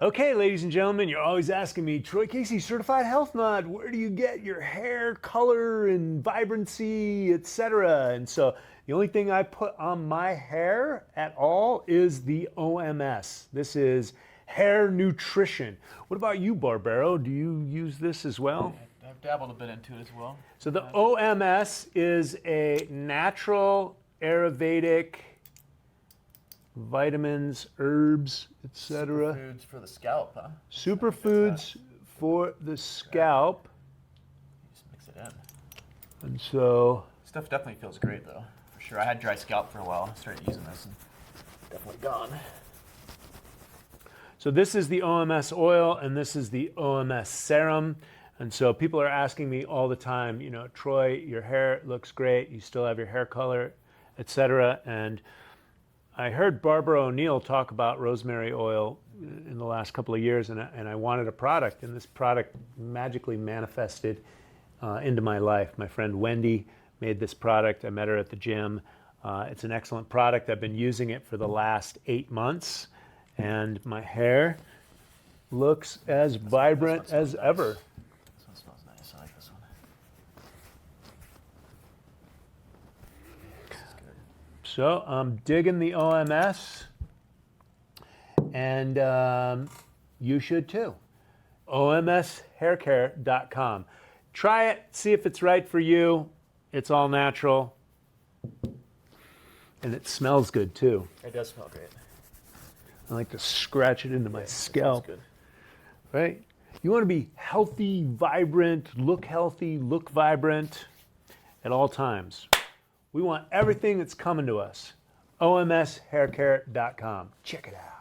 Okay, ladies and gentlemen, you're always asking me, Troy Casey, certified health nut, where do you get your hair color and vibrancy, etc.? And so the only thing I put on my hair at all is the OMS. This is hair nutrition. What about you, Barbaro? Do you use this as well? I've dabbled a bit into it as well. So the OMS is a natural Ayurvedic vitamins, herbs, etc. Superfoods for the scalp, huh? Superfoods for the scalp. Just mix it in. And so Stuff definitely feels great though, for sure. I had dry scalp for a while. I started using this and definitely gone. So this is the OMS oil and this is the OMS serum. And so people are asking me all the time, you know, Troy, your hair looks great. You still have your hair color, etc. And I heard Barbara O'Neill talk about rosemary oil in the last couple of years, and I wanted a product, and this product magically manifested into my life. My friend Wendy made this product. I met her at the gym. It's an excellent product. I've been using it for the last 8 months, and my hair looks as vibrant as ever. This one smells nice. I like this one. This is good. So I'm digging the OMS, and you should too. OMSHaircare.com. Try it, see if it's right for you. It's all natural, and it smells good too. It does smell great. I like to scratch it into my scalp. Good. Right? You want to be healthy, vibrant, look vibrant at all times. We want everything that's coming to us. OMSHaircare.com. Check it out.